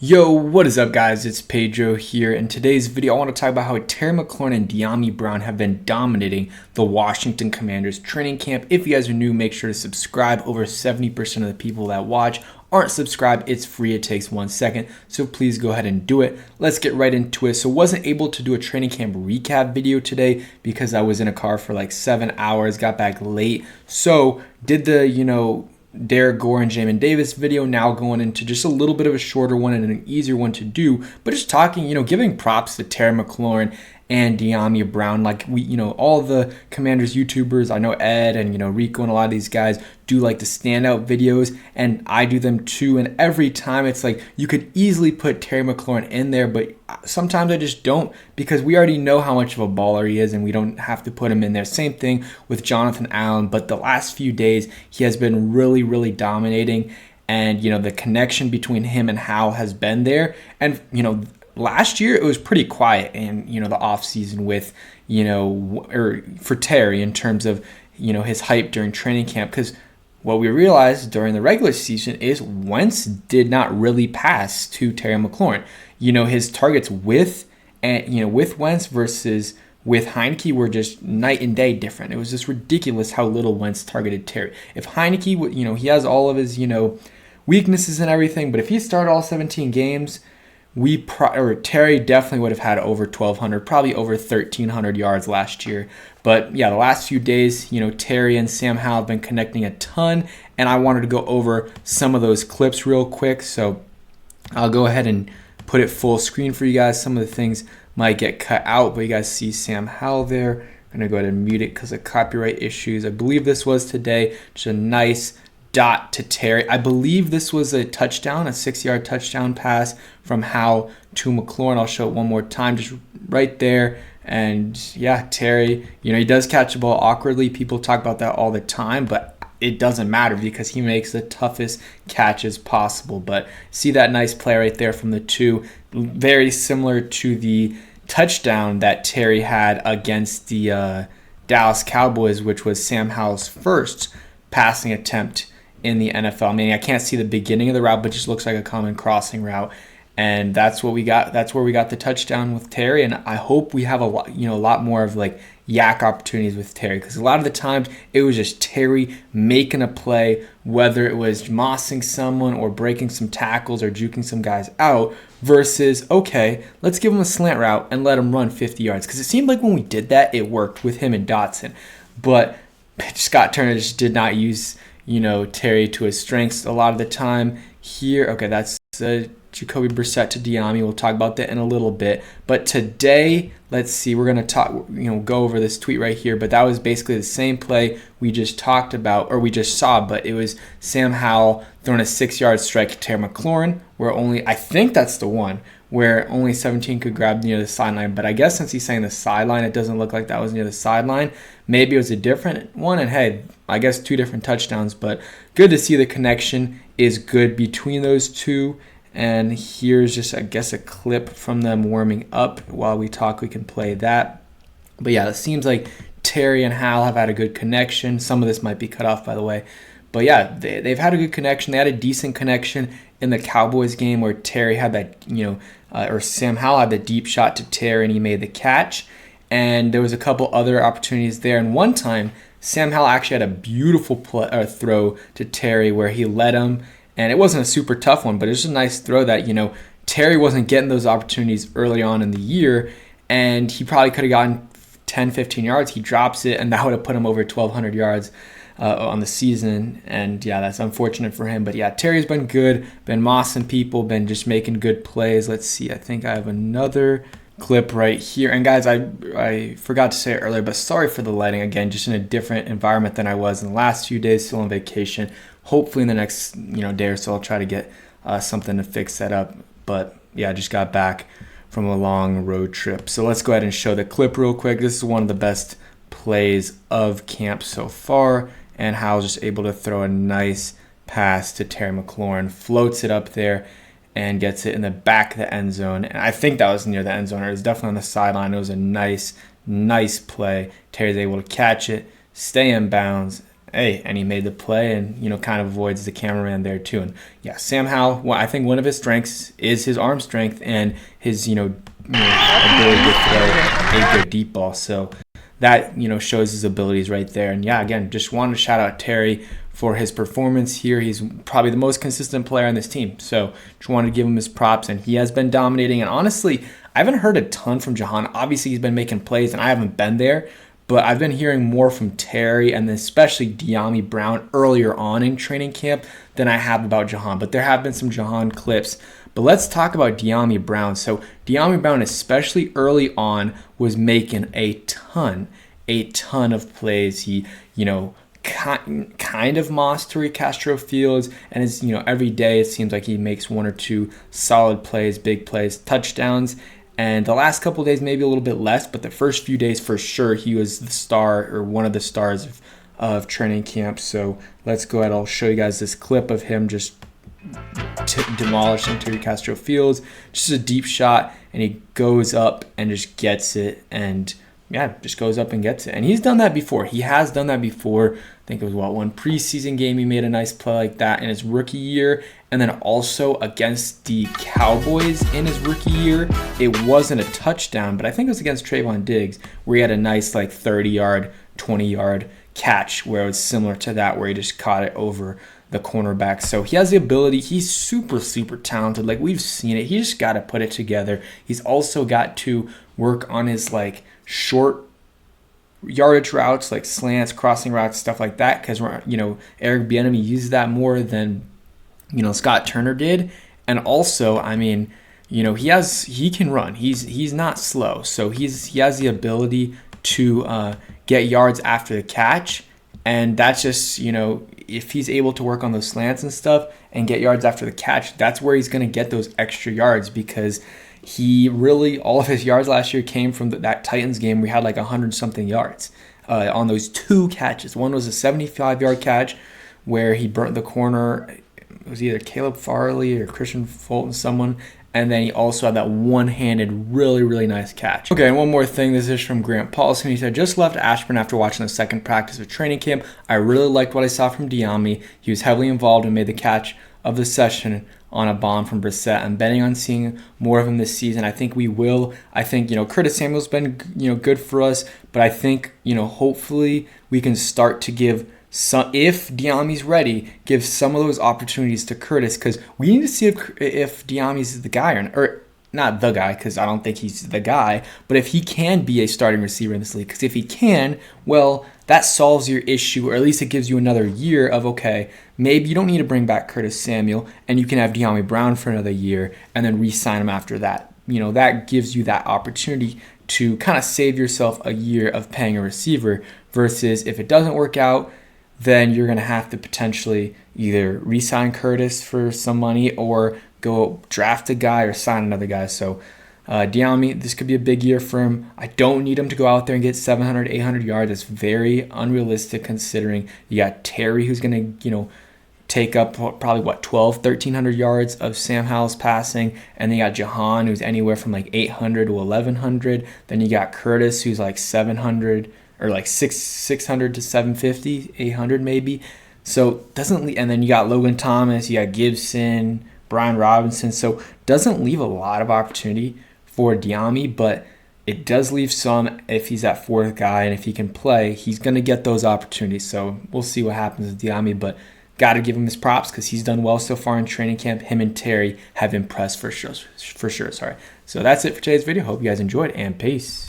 Yo, what is up guys? It's Pedro here. In today's video, I want to talk about how Terry McLaurin and Dyami Brown have been dominating the Washington Commanders training camp. If you guys are new, make sure to subscribe. Over 70% of the people that watch aren't subscribed. It's free. It takes 1 second. So please go ahead and do it. Let's get right into it. So wasn't able to do a training camp recap video today because I was in a car for like 7 hours, got back late. So did the, Derek Gore and Jamin Davis video, now going into just a little bit of a shorter one and an easier one to do, but just talking, giving props to Terry McLaurin and Dyami Brown. Like all the Commanders YouTubers, I know Ed and Rico and a lot of these guys do like the standout videos, and I do them too. And every time it's like you could easily put Terry McLaurin in there, but sometimes I just don't, because we already know how much of a baller he is and we don't have to put him in there. Same thing with Jonathan Allen, but the last few days he has been really, really dominating. And the connection between him and Hal has been there. And last year it was pretty quiet in the offseason with or for Terry in terms of his hype during training camp, because what we realized during the regular season is Wentz did not really pass to Terry McLaurin. His targets with Wentz versus with Heineke were just night and day different. It was just ridiculous how little Wentz targeted Terry. If Heineke, he has all of his weaknesses and everything, but if he started all 17 games, Terry definitely would have had over 1,200, probably over 1,300 yards last year. But yeah, the last few days, Terry and Sam Howell have been connecting a ton, and I wanted to go over some of those clips real quick. So I'll go ahead and put it full screen for you guys. Some of the things might get cut out, but you guys see Sam Howell there. I'm going to go ahead and mute it because of copyright issues. I believe this was today. Just a nice dot to Terry. I believe this was a touchdown, a 6-yard touchdown pass from Howell to McLaurin. I'll show it one more time, just right there. And yeah, Terry, he does catch the ball awkwardly. People talk about that all the time, but it doesn't matter because he makes the toughest catches possible. But see that nice play right there from the two, very similar to the touchdown that Terry had against the Dallas Cowboys, which was Sam Howell's first passing attempt in the NFL. I mean, I can't see the beginning of the route, but it just looks like a common crossing route. And that's what we got. That's where we got the touchdown with Terry. And I hope we have a lot more of like yak opportunities with Terry, because a lot of the times it was just Terry making a play, whether it was mossing someone or breaking some tackles or juking some guys out, versus, okay, let's give him a slant route and let him run 50 yards. Because it seemed like when we did that, it worked with him and Dotson. But Scott Turner just did not use Terry to his strengths a lot of the time here. Okay, that's Jacoby Brissett to Dyami. We'll talk about that in a little bit. But today, let's see, we're going to go over this tweet right here. But that was basically the same play we just talked about, or we just saw, but it was Sam Howell throwing a 6-yard strike to Terry McLaurin, where I think that's the one where only 17 could grab near the sideline. But I guess since he's saying the sideline, it doesn't look like that was near the sideline. Maybe it was a different one. And hey, I guess 2 different touchdowns. But good to see the connection is good between those two. And here's just, I guess, a clip from them warming up. While we talk, we can play that. But yeah, it seems like Terry and Hal have had a good connection. Some of this might be cut off, by the way. But yeah, they've had a good connection. They had a decent connection in the Cowboys game where Terry had that, or Sam Howell had the deep shot to Terry and he made the catch. And there was a couple other opportunities there. And one time, Sam Howell actually had a beautiful throw to Terry where he led him. And it wasn't a super tough one, but it was just a nice throw that, Terry wasn't getting those opportunities early on in the year. And he probably could have gotten 10, 15 yards. He drops it, and that would have put him over 1,200 yards on the season. And yeah, that's unfortunate for him. But yeah, Terry's been good, been mossing people, been just making good plays. Let's see, I think I have another clip right here. And guys, I forgot to say it earlier, but sorry for the lighting. Again, just in a different environment than I was in the last few days, still on vacation. Hopefully in the next day or so, I'll try to get something to fix that up. But yeah, I just got back from a long road trip. So let's go ahead and show the clip real quick. This is one of the best plays of camp so far. And Howell's just able to throw a nice pass to Terry McLaurin, floats it up there, and gets it in the back of the end zone. And I think that was near the end zone, or it was definitely on the sideline. It was a nice play. Terry's able to catch it, stay in bounds, hey, and he made the play and, kind of avoids the cameraman there too. And yeah, Sam Howell, well, I think one of his strengths is his arm strength and his, ability to throw a good deep ball. So that, shows his abilities right there. And yeah, again, just wanted to shout out Terry for his performance here. He's probably the most consistent player on this team. So just wanted to give him his props, and he has been dominating. And honestly, I haven't heard a ton from Jahan. Obviously, he's been making plays, and I haven't been there. But I've been hearing more from Terry and especially Dyami Brown earlier on in training camp than I have about Jahan. But there have been some Jahan clips. But let's talk about Dyami Brown. So Dyami Brown, especially early on, was making a ton of plays. He, kind of mossed Torrey Castro Fields, and is, every day it seems like he makes one or two solid plays, big plays, touchdowns. And the last couple of days, maybe a little bit less, but the first few days for sure, he was the star or one of the stars of training camp. So let's go ahead. I'll show you guys this clip of him just demolishing Torrey Castro Fields. Just a deep shot, and he goes up and just gets it. And yeah, just goes up and gets it. And he's done that before. He has done that before. I think it was, one preseason game he made a nice play like that in his rookie year. And then also against the Cowboys in his rookie year, it wasn't a touchdown, but I think it was against Trayvon Diggs, where he had a nice 30-yard, 20-yard catch where it was similar to that, where he just caught it over the cornerback. So he has the ability. He's super, super talented. We've seen it. He just got to put it together. He's also got to work on his short yardage routes, like slants, crossing routes, stuff like that, because Eric Bieniemy uses that more than Scott Turner did. And also, he can run. He's not slow, so he has the ability to get yards after the catch. And that's just, if he's able to work on those slants and stuff and get yards after the catch, that's where he's going to get those extra yards, because he really, all of his yards last year came from that Titans game where he had 100-something yards on those two catches. One was a 75-yard catch where he burnt the corner. It was either Caleb Farley or Christian Fulton, someone. And then he also had that one-handed, really, really nice catch. Okay, and one more thing. This is from Grant Paulson. He said, just left Ashburn after watching the second practice of training camp. I really liked what I saw from Dyami. He was heavily involved and made the catch of the session on a bomb from Brissett. I'm betting on seeing more of him this season. I think we will. I think, Curtis Samuel's been, good for us. But I think, hopefully we can start to give some, if Dyami's ready, give some of those opportunities to Curtis, because we need to see if Dyami's the guy or not the guy, because I don't think he's the guy, but if he can be a starting receiver in this league. Because if he can, well, that solves your issue, or at least it gives you another year of, okay, maybe you don't need to bring back Curtis Samuel, and you can have Dyami Brown for another year, and then re-sign him after that. That gives you that opportunity to kind of save yourself a year of paying a receiver, versus if it doesn't work out, then you're going to have to potentially either re-sign Curtis for some money or go draft a guy or sign another guy. So Dyami, this could be a big year for him. I don't need him to go out there and get 700, 800 yards. That's very unrealistic considering you got Terry, who's going to, take up probably 1,200-1,300 yards of Sam Howell's passing, and then you got Jahan, who's anywhere from 800 to 1,100. Then you got Curtis, who's 700 or 600 to 750, 800 maybe. So and then you got Logan Thomas, you got Gibson, Brian Robinson. So doesn't leave a lot of opportunity for Dyami, but it does leave some if he's that fourth guy, and if he can play, he's going to get those opportunities. So we'll see what happens with Dyami, but got to give him his props because he's done well so far in training camp. Him and Terry have impressed for sure. So that's it for today's video. Hope you guys enjoyed, and peace.